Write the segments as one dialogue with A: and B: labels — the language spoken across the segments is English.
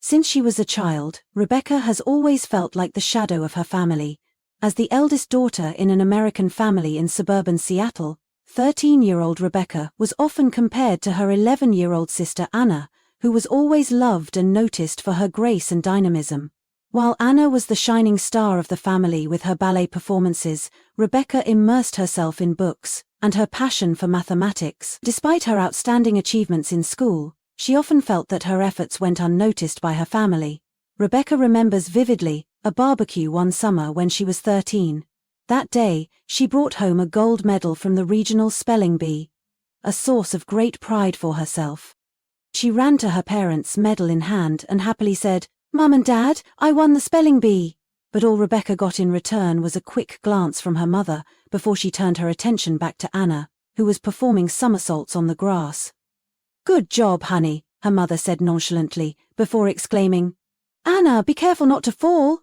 A: Since she was a child, Rebecca has always felt like the shadow of her family. As the eldest daughter in an American family in suburban Seattle, 13-year-old Rebecca was often compared to her 11-year-old sister Anna, who was always loved and noticed for her grace and dynamism. While Anna was the shining star of the family with her ballet performances, Rebecca immersed herself in books and her passion for mathematics. Despite her outstanding achievements in school, she often felt that her efforts went unnoticed by her family. Rebecca remembers vividly a barbecue one summer when she was 13. That day, she brought home a gold medal from the regional spelling bee, a source of great pride for herself. She ran to her parents, medal in hand, and happily said, "Mum and Dad, I won the spelling bee." But all Rebecca got in return was a quick glance from her mother before she turned her attention back to Anna, who was performing somersaults on the grass. "Good job, honey," her mother said nonchalantly, before exclaiming, "Anna, be careful not to fall."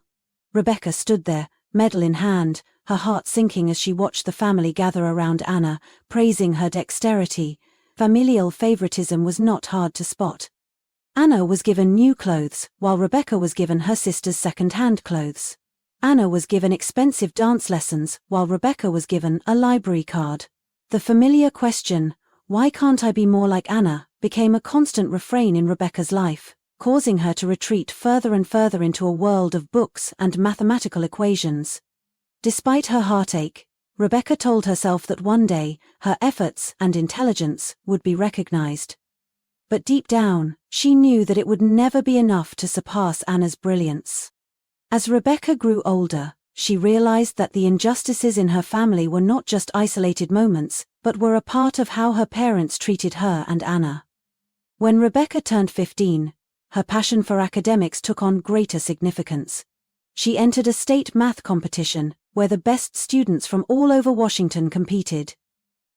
A: Rebecca stood there, medal in hand, her heart sinking as she watched the family gather around Anna, praising her dexterity. Familial favoritism was not hard to spot. Anna was given new clothes, while Rebecca was given her sister's second-hand clothes. Anna was given expensive dance lessons, while Rebecca was given a library card. The familiar question, "Why can't I be more like Anna?" became a constant refrain in Rebecca's life, causing her to retreat further and further into a world of books and mathematical equations. Despite her heartache, Rebecca told herself that one day, her efforts and intelligence would be recognized. But deep down, she knew that it would never be enough to surpass Anna's brilliance. As Rebecca grew older, she realized that the injustices in her family were not just isolated moments, but were a part of how her parents treated her and Anna. When Rebecca turned 15, her passion for academics took on greater significance. She entered a state math competition, where the best students from all over Washington competed.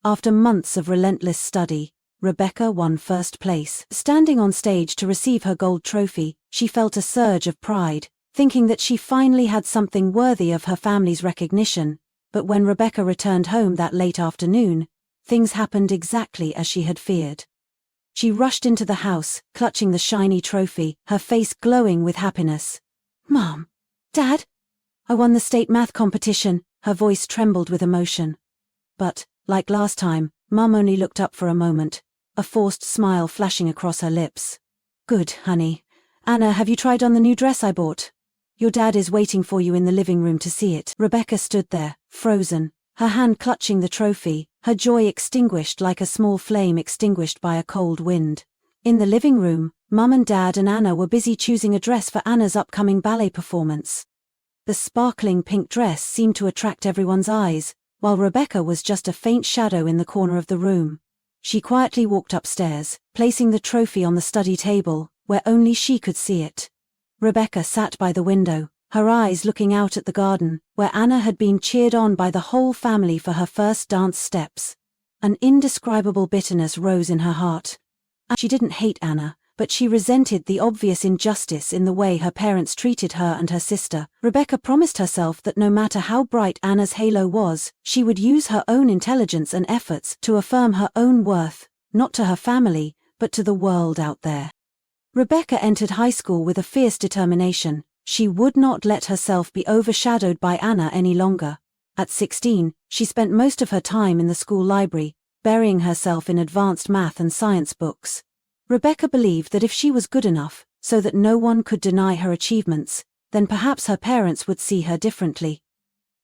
A: After months of relentless study, Rebecca won first place. Standing on stage to receive her gold trophy, she felt a surge of pride, thinking that she finally had something worthy of her family's recognition. But when Rebecca returned home that late afternoon, things happened exactly as she had feared. She rushed into the house, clutching the shiny trophy, her face glowing with happiness. "Mom, Dad, I won the state math competition," her voice trembled with emotion. But, like last time, Mum only looked up for a moment, a forced smile flashing across her lips. "Good, honey. Anna, have you tried on the new dress I bought? Your dad is waiting for you in the living room to see it." Rebecca stood there, frozen, her hand clutching the trophy, her joy extinguished like a small flame extinguished by a cold wind. In the living room, Mum and Dad and Anna were busy choosing a dress for Anna's upcoming ballet performance. The sparkling pink dress seemed to attract everyone's eyes, while Rebecca was just a faint shadow in the corner of the room. She quietly walked upstairs, placing the trophy on the study table, where only she could see it. Rebecca sat by the window, her eyes looking out at the garden, where Anna had been cheered on by the whole family for her first dance steps. An indescribable bitterness rose in her heart. She didn't hate Anna, but she resented the obvious injustice in the way her parents treated her and her sister. Rebecca promised herself that no matter how bright Anna's halo was, she would use her own intelligence and efforts to affirm her own worth, not to her family, but to the world out there. Rebecca entered high school with a fierce determination. She would not let herself be overshadowed by Anna any longer. At 16, she spent most of her time in the school library, burying herself in advanced math and science books. Rebecca believed that if she was good enough, so that no one could deny her achievements, then perhaps her parents would see her differently.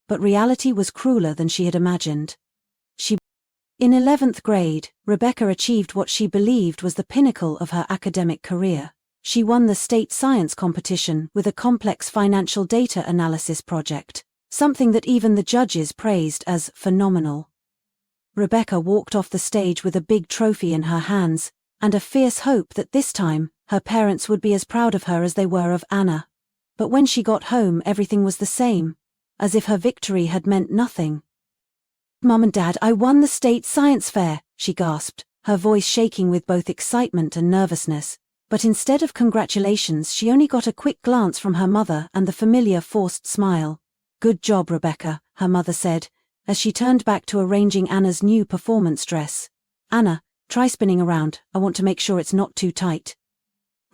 A: But reality was crueler than she had imagined. In 11th grade, Rebecca achieved what she believed was the pinnacle of her academic career. She won the state science competition with a complex financial data analysis project, something that even the judges praised as phenomenal. Rebecca walked off the stage with a big trophy in her hands, and a fierce hope that this time, her parents would be as proud of her as they were of Anna. But when she got home, everything was the same, as if her victory had meant nothing. "Mum and Dad, I won the state science fair," she gasped, her voice shaking with both excitement and nervousness. But instead of congratulations, she only got a quick glance from her mother and the familiar forced smile. "Good job, Rebecca," her mother said, as she turned back to arranging Anna's new performance dress. "Anna, try spinning around, I want to make sure it's not too tight."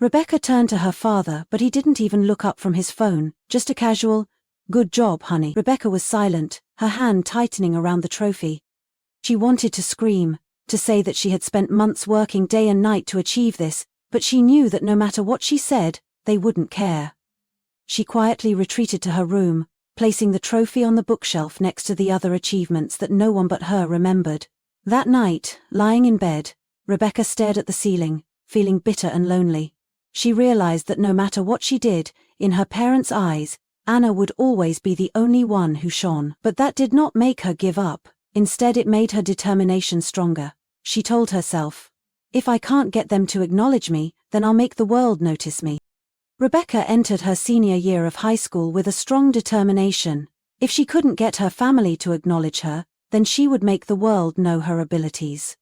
A: Rebecca turned to her father, but he didn't even look up from his phone, just a casual, "Good job, honey." Rebecca was silent, her hand tightening around the trophy. She wanted to scream, to say that she had spent months working day and night to achieve this, but she knew that no matter what she said, they wouldn't care. She quietly retreated to her room, placing the trophy on the bookshelf next to the other achievements that no one but her remembered. That night, lying in bed, Rebecca stared at the ceiling, feeling bitter and lonely. She realized that no matter what she did, in her parents' eyes, Anna would always be the only one who shone. But that did not make her give up. Instead, it made her determination stronger. She told herself, "If I can't get them to acknowledge me, then I'll make the world notice me." Rebecca entered her senior year of high school with a strong determination. If she couldn't get her family to acknowledge her, then she would make the world know her abilities.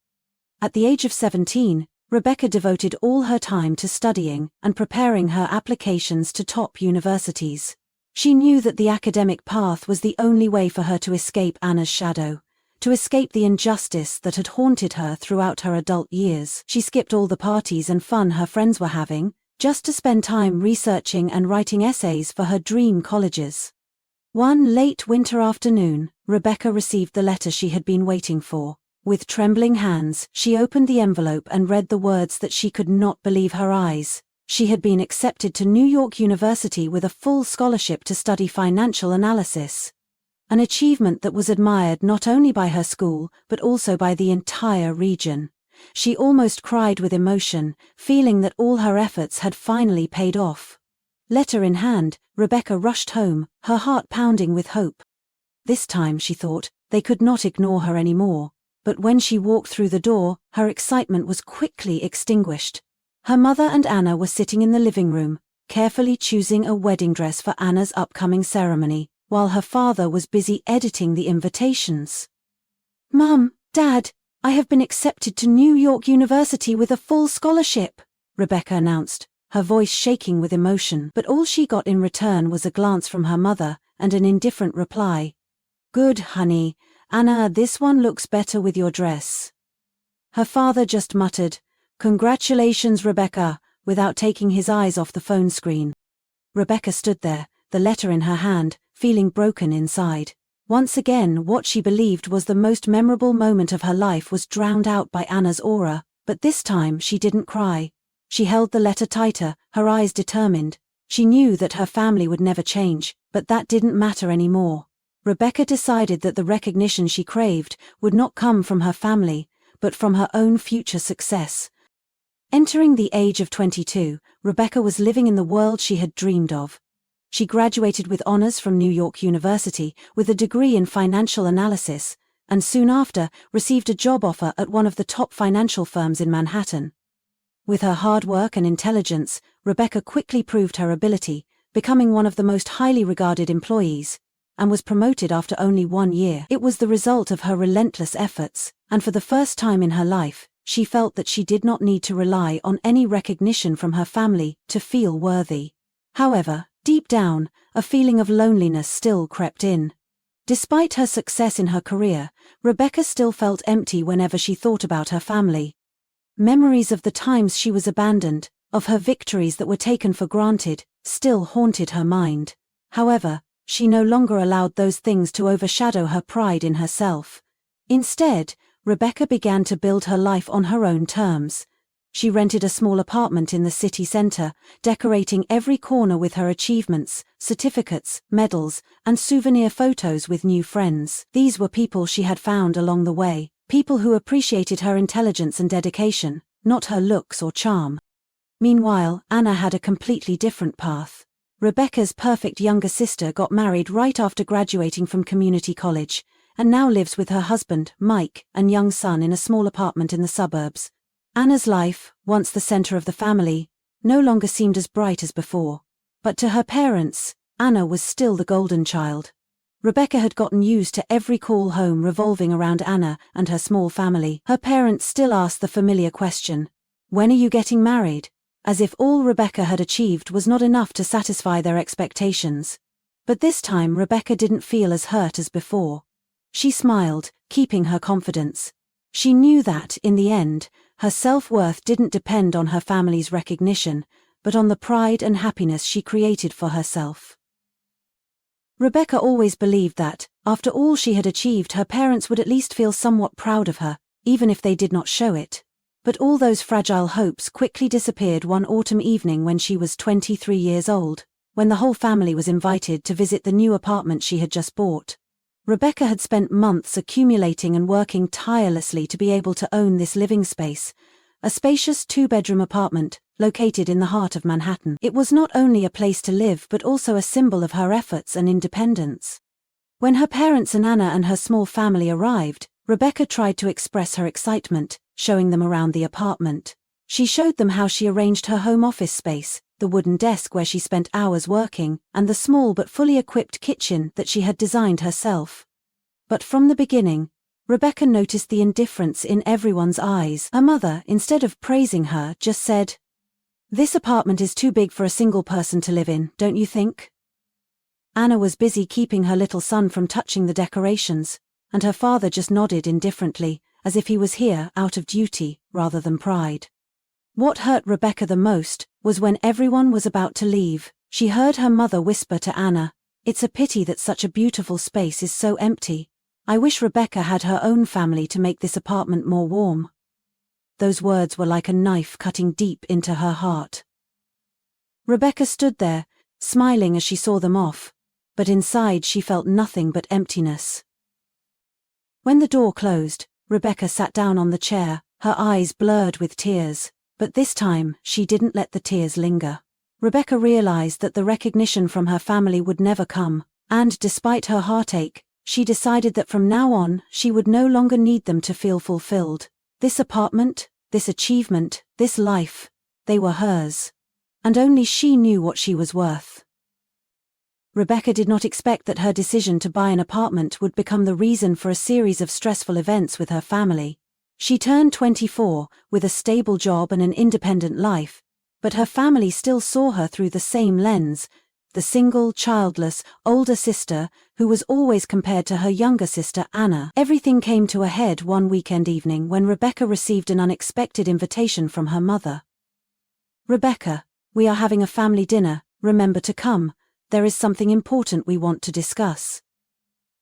A: At the age of 17, Rebecca devoted all her time to studying and preparing her applications to top universities. She knew that the academic path was the only way for her to escape Anna's shadow, to escape the injustice that had haunted her throughout her adult years. She skipped all the parties and fun her friends were having, just to spend time researching and writing essays for her dream colleges. One late winter afternoon, Rebecca received the letter she had been waiting for. With trembling hands, she opened the envelope and read the words that she could not believe her eyes. She had been accepted to New York University with a full scholarship to study financial analysis. An achievement that was admired not only by her school, but also by the entire region. She almost cried with emotion, feeling that all her efforts had finally paid off. Letter in hand, Rebecca rushed home, her heart pounding with hope. This time, she thought, they could not ignore her anymore. But when she walked through the door, her excitement was quickly extinguished. Her mother and Anna were sitting in the living room, carefully choosing a wedding dress for Anna's upcoming ceremony, while her father was busy editing the invitations. "Mom, Dad, I have been accepted to New York University with a full scholarship," Rebecca announced, her voice shaking with emotion. But all she got in return was a glance from her mother and an indifferent reply. "Good, honey. Anna, this one looks better with your dress." Her father just muttered, "Congratulations, Rebecca," without taking his eyes off the phone screen. Rebecca stood there, the letter in her hand, feeling broken inside. Once again, what she believed was the most memorable moment of her life was drowned out by Anna's aura, but this time she didn't cry. She held the letter tighter, her eyes determined. She knew that her family would never change, but that didn't matter anymore. Rebecca decided that the recognition she craved would not come from her family, but from her own future success. Entering the age of 22, Rebecca was living in the world she had dreamed of. She graduated with honors from New York University with a degree in financial analysis, and soon after received a job offer at one of the top financial firms in Manhattan. With her hard work and intelligence, Rebecca quickly proved her ability, becoming one of the most highly regarded employees, and was promoted after only 1 year. It was the result of her relentless efforts, and for the first time in her life, she felt that she did not need to rely on any recognition from her family to feel worthy. However, deep down, a feeling of loneliness still crept in. Despite her success in her career, Rebecca still felt empty whenever she thought about her family. Memories of the times she was abandoned, of her victories that were taken for granted, still haunted her mind. However, she no longer allowed those things to overshadow her pride in herself. Instead, Rebecca began to build her life on her own terms. She rented a small apartment in the city center, decorating every corner with her achievements, certificates, medals, and souvenir photos with new friends. These were people she had found along the way, people who appreciated her intelligence and dedication, not her looks or charm. Meanwhile, Anna had a completely different path. Rebecca's perfect younger sister got married right after graduating from community college, and now lives with her husband, Mike, and young son in a small apartment in the suburbs. Anna's life, once the center of the family, no longer seemed as bright as before. But to her parents, Anna was still the golden child. Rebecca had gotten used to every call home revolving around Anna and her small family. Her parents still asked the familiar question, "When are you getting married?" As if all Rebecca had achieved was not enough to satisfy their expectations. But this time Rebecca didn't feel as hurt as before. She smiled, keeping her confidence. She knew that, in the end, her self-worth didn't depend on her family's recognition, but on the pride and happiness she created for herself. Rebecca always believed that, after all she had achieved, her parents would at least feel somewhat proud of her, even if they did not show it. But all those fragile hopes quickly disappeared one autumn evening when she was 23 years old, when the whole family was invited to visit the new apartment she had just bought. Rebecca had spent months accumulating and working tirelessly to be able to own this living space, a spacious two-bedroom apartment located in the heart of Manhattan. It was not only a place to live but also a symbol of her efforts and independence. When her parents and Anna and her small family arrived, Rebecca tried to express her excitement, showing them around the apartment. She showed them how she arranged her home office space, the wooden desk where she spent hours working, and the small but fully equipped kitchen that she had designed herself. But from the beginning, Rebecca noticed the indifference in everyone's eyes. Her mother, instead of praising her, just said, "This apartment is too big for a single person to live in, don't you think?" Anna was busy keeping her little son from touching the decorations, and her father just nodded indifferently, as if he was here out of duty, rather than pride. What hurt Rebecca the most was when everyone was about to leave, she heard her mother whisper to Anna, "It's a pity that such a beautiful space is so empty. I wish Rebecca had her own family to make this apartment more warm." Those words were like a knife cutting deep into her heart. Rebecca stood there, smiling as she saw them off, but inside she felt nothing but emptiness. When the door closed, Rebecca sat down on the chair, her eyes blurred with tears, but this time she didn't let the tears linger. Rebecca realized that the recognition from her family would never come, and despite her heartache, she decided that from now on she would no longer need them to feel fulfilled. This apartment, this achievement, this life, they were hers. And only she knew what she was worth. Rebecca did not expect that her decision to buy an apartment would become the reason for a series of stressful events with her family. She turned 24, with a stable job and an independent life, but her family still saw her through the same lens, the single, childless, older sister who was always compared to her younger sister Anna. Everything came to a head one weekend evening when Rebecca received an unexpected invitation from her mother. "Rebecca, we are having a family dinner, remember to come. There is something important we want to discuss."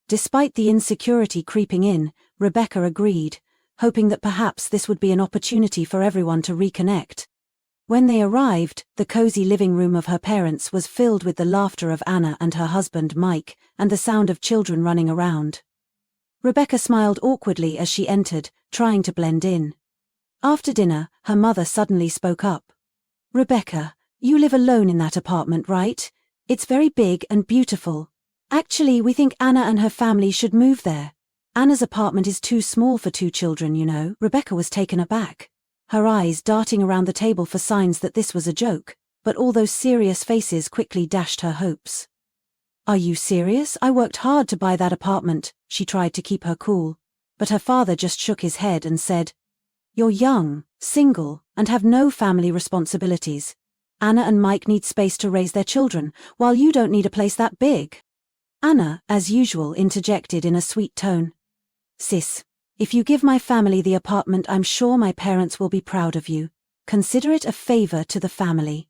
A: Despite the insecurity creeping in, Rebecca agreed, hoping that perhaps this would be an opportunity for everyone to reconnect. When they arrived, the cozy living room of her parents was filled with the laughter of Anna and her husband Mike, and the sound of children running around. Rebecca smiled awkwardly as she entered, trying to blend in. After dinner, her mother suddenly spoke up. "Rebecca, you live alone in that apartment, right? It's very big and beautiful. Actually, we think Anna and her family should move there. Anna's apartment is too small for 2 children, you know." Rebecca was taken aback, her eyes darting around the table for signs that this was a joke, but all those serious faces quickly dashed her hopes. "Are you serious? I worked hard to buy that apartment." She tried to keep her cool, but her father just shook his head and said, "You're young, single, and have no family responsibilities. Anna and Mike need space to raise their children, while you don't need a place that big." Anna, as usual, interjected in a sweet tone. "Sis, if you give my family the apartment, I'm sure my parents will be proud of you. Consider it a favor to the family."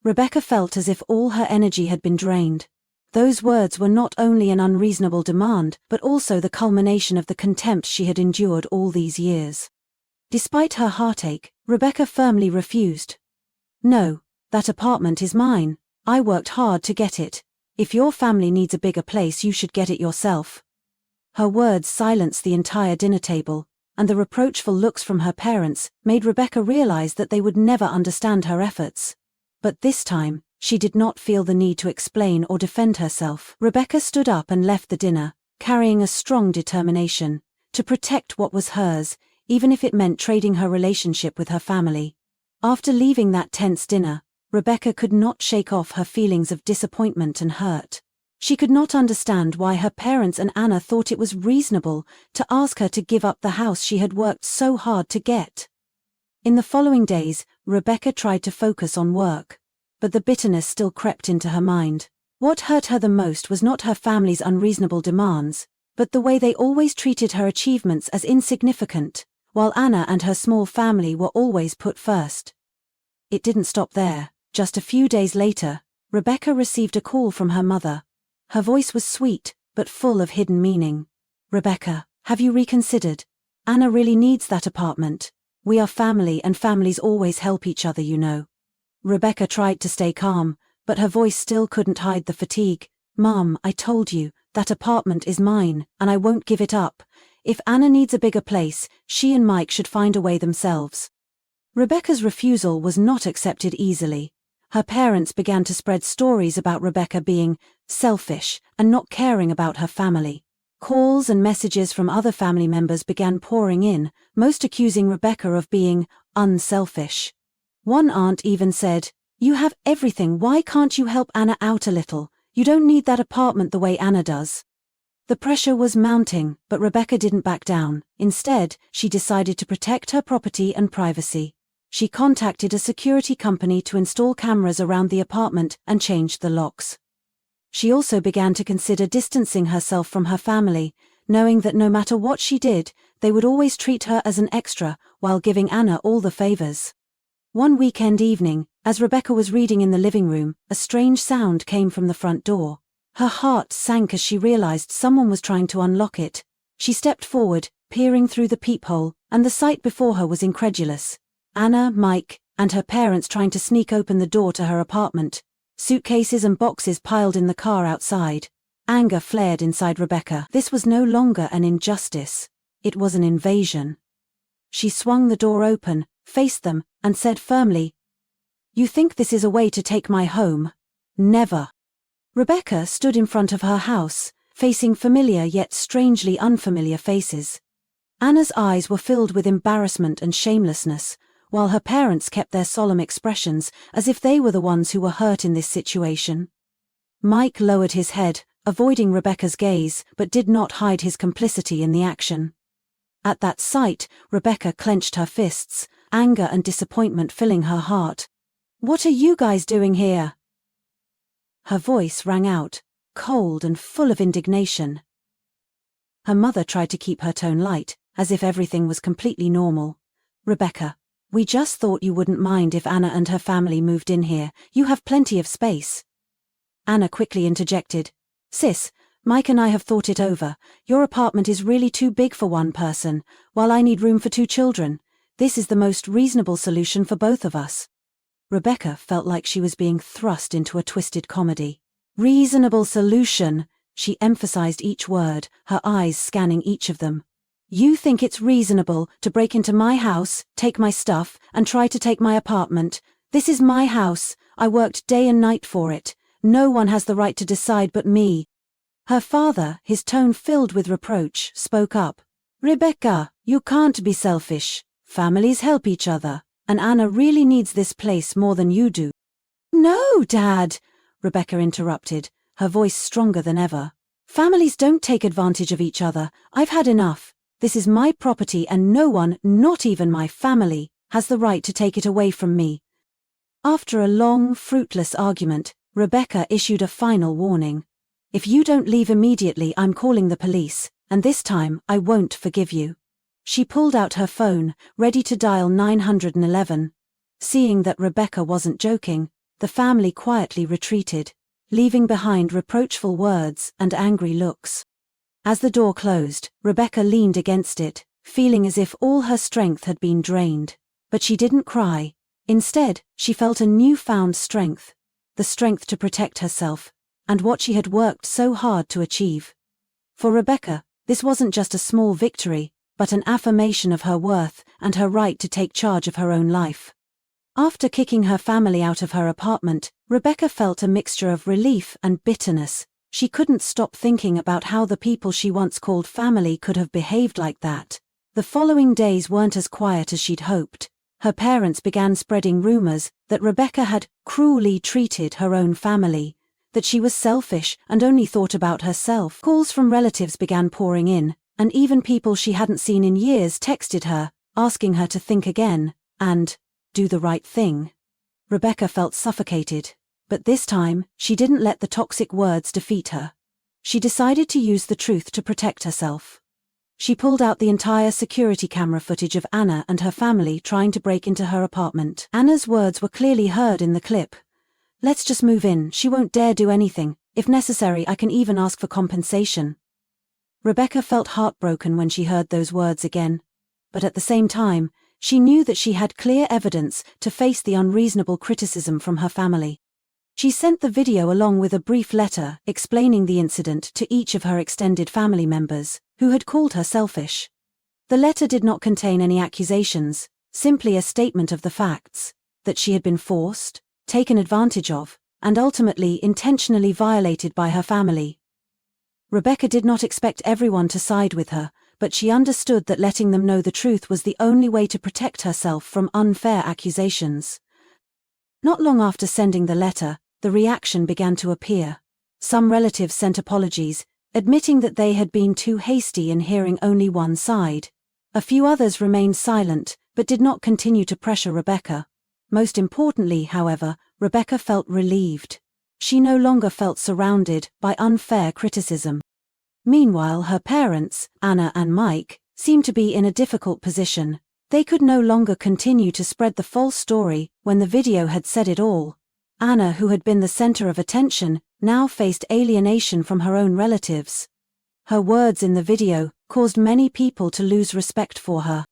A: Rebecca felt as if all her energy had been drained. Those words were not only an unreasonable demand, but also the culmination of the contempt she had endured all these years. Despite her heartache, Rebecca firmly refused. "No, that apartment is mine. I worked hard to get it. If your family needs a bigger place, you should get it yourself." Her words silenced the entire dinner table, and the reproachful looks from her parents made Rebecca realize that they would never understand her efforts. But this time, she did not feel the need to explain or defend herself. Rebecca stood up and left the dinner, carrying a strong determination to protect what was hers, even if it meant trading her relationship with her family. After leaving that tense dinner, Rebecca could not shake off her feelings of disappointment and hurt. She could not understand why her parents and Anna thought it was reasonable to ask her to give up the house she had worked so hard to get. In the following days, Rebecca tried to focus on work, but the bitterness still crept into her mind. What hurt her the most was not her family's unreasonable demands, but the way they always treated her achievements as insignificant, while Anna and her small family were always put first. It didn't stop there. Just a few days later, Rebecca received a call from her mother. Her voice was sweet, but full of hidden meaning. "Rebecca, have you reconsidered? Anna really needs that apartment. We are family and families always help each other, you know." Rebecca tried to stay calm, but her voice still couldn't hide the fatigue. "Mom, I told you, that apartment is mine, and I won't give it up. If Anna needs a bigger place, she and Mike should find a way themselves." Rebecca's refusal was not accepted easily. Her parents began to spread stories about Rebecca being selfish and not caring about her family. Calls and messages from other family members began pouring in, most accusing Rebecca of being unselfish. One aunt even said, "You have everything, why can't you help Anna out a little? You don't need that apartment the way Anna does." The pressure was mounting, but Rebecca didn't back down. Instead, she decided to protect her property and privacy. She contacted a security company to install cameras around the apartment and changed the locks. She also began to consider distancing herself from her family, knowing that no matter what she did, they would always treat her as an extra while giving Anna all the favors. One weekend evening, as Rebecca was reading in the living room, a strange sound came from the front door. Her heart sank as she realized someone was trying to unlock it. She stepped forward, peering through the peephole, and the sight before her was incredulous. Anna, Mike, and her parents trying to sneak open the door to her apartment. Suitcases and boxes piled in the car outside. Anger flared inside Rebecca. This was no longer an injustice. It was an invasion. She swung the door open, faced them, and said firmly, "You think this is a way to take my home? Never." Rebecca stood in front of her house, facing familiar yet strangely unfamiliar faces. Anna's eyes were filled with embarrassment and shamelessness, while her parents kept their solemn expressions as if they were the ones who were hurt in this situation. Mike lowered his head, avoiding Rebecca's gaze, but did not hide his complicity in the action. At that sight, Rebecca clenched her fists, anger and disappointment filling her heart. "What are you guys doing here?" Her voice rang out, cold and full of indignation. Her mother tried to keep her tone light, as if everything was completely normal. "Rebecca, we just thought you wouldn't mind if Anna and her family moved in here. You have plenty of space." Anna quickly interjected, "Sis, Mike and I have thought it over. Your apartment is really too big for one person, while I need room for 2 children. This is the most reasonable solution for both of us." Rebecca felt like she was being thrust into a twisted comedy. "Reasonable solution," she emphasized each word, her eyes scanning each of them. "You think it's reasonable to break into my house, take my stuff, and try to take my apartment? This is my house. I worked day and night for it. No one has the right to decide but me." Her father, his tone filled with reproach, spoke up. "Rebecca, you can't be selfish. Families help each other, and Anna really needs this place more than you do." "No, Dad," Rebecca interrupted, her voice stronger than ever. "Families don't take advantage of each other. I've had enough. This is my property and no one, not even my family, has the right to take it away from me." After a long, fruitless argument, Rebecca issued a final warning. "If you don't leave immediately, I'm calling the police, and this time I won't forgive you." She pulled out her phone, ready to dial 911. Seeing that Rebecca wasn't joking, the family quietly retreated, leaving behind reproachful words and angry looks. As the door closed, Rebecca leaned against it, feeling as if all her strength had been drained. But she didn't cry. Instead, she felt a newfound strength. The strength to protect herself, and what she had worked so hard to achieve. For Rebecca, this wasn't just a small victory, but an affirmation of her worth and her right to take charge of her own life. After kicking her family out of her apartment, Rebecca felt a mixture of relief and bitterness. She couldn't stop thinking about how the people she once called family could have behaved like that. The following days weren't as quiet as she'd hoped. Her parents began spreading rumors that Rebecca had cruelly treated her own family, that she was selfish and only thought about herself. Calls from relatives began pouring in, and even people she hadn't seen in years texted her, asking her to think again and do the right thing. Rebecca felt suffocated, but this time, she didn't let the toxic words defeat her. She decided to use the truth to protect herself. She pulled out the entire security camera footage of Anna and her family trying to break into her apartment. Anna's words were clearly heard in the clip. "Let's just move in, she won't dare do anything. If necessary, I can even ask for compensation." Rebecca felt heartbroken when she heard those words again. But at the same time, she knew that she had clear evidence to face the unreasonable criticism from her family. She sent the video along with a brief letter explaining the incident to each of her extended family members, who had called her selfish. The letter did not contain any accusations, simply a statement of the facts, that she had been forced, taken advantage of, and ultimately intentionally violated by her family. Rebecca did not expect everyone to side with her, but she understood that letting them know the truth was the only way to protect herself from unfair accusations. Not long after sending the letter, the reaction began to appear. Some relatives sent apologies, admitting that they had been too hasty in hearing only one side. A few others remained silent, but did not continue to pressure Rebecca. Most importantly, however, Rebecca felt relieved. She no longer felt surrounded by unfair criticism. Meanwhile, her parents, Anna and Mike, seemed to be in a difficult position. They could no longer continue to spread the false story when the video had said it all. Anna, who had been the center of attention, now faced alienation from her own relatives. Her words in the video caused many people to lose respect for her.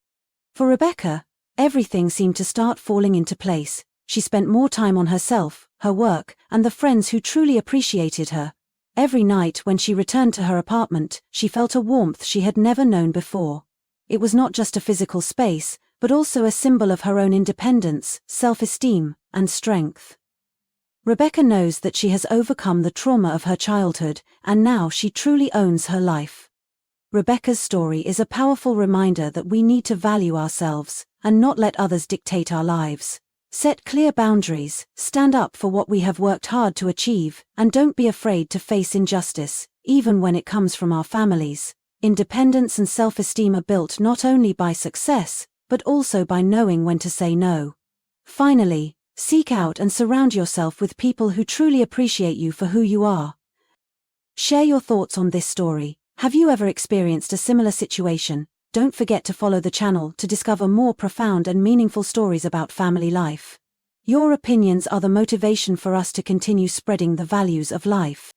A: For Rebecca, everything seemed to start falling into place. She spent more time on herself, her work, and the friends who truly appreciated her. Every night when she returned to her apartment, she felt a warmth she had never known before. It was not just a physical space, but also a symbol of her own independence, self-esteem, and strength. Rebecca knows that she has overcome the trauma of her childhood, and now she truly owns her life. Rebecca's story is a powerful reminder that we need to value ourselves, and not let others dictate our lives. Set clear boundaries, stand up for what we have worked hard to achieve, and don't be afraid to face injustice, even when it comes from our families. Independence and self-esteem are built not only by success, but also by knowing when to say no. Finally, seek out and surround yourself with people who truly appreciate you for who you are. Share your thoughts on this story. Have you ever experienced a similar situation? Don't forget to follow the channel to discover more profound and meaningful stories about family life. Your opinions are the motivation for us to continue spreading the values of life.